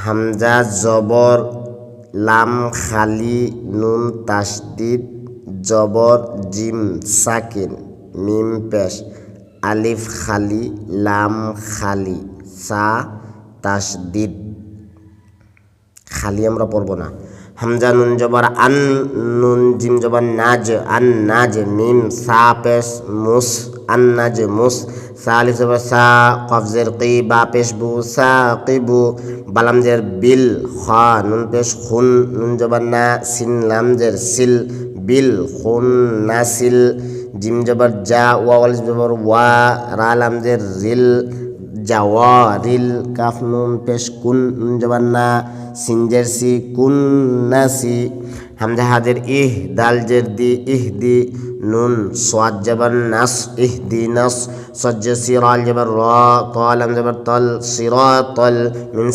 হামজা জবর লাম খালি নুন তাসদিদ জবর জিম সাকিন মিম পেশ আলিফ খালি লাম খালি সা তাসদিদ খালি আমরা পড়ব না। হামজা নুন জবর আন নুন জিম জবর নাজ আন নাজ মিম সা পেশ মুস আন নাজ মুস সা আলিফ জবর সা কফ জের কি বা পেশ বু সা কিবু বালাম জের বিল খা নুন পেশ খুন নুন জবর না সিন লাম জের সিল বিল খুন নাসিল জিম জবর জা ওয়া আলিফ জবর ওয়া রা লাম জের রিল জাওয়ারিল কাফ নুন পেশ কুন নুন জবর না সিনজের সি কুন নাসি হামজা হাজের ইহ দাল জের দি ইহদি নুন সাদ জবর নাস ইহদি নাস সজ্জ সিরাল জবর রা তাল জবর তাল সিরাতাল মিন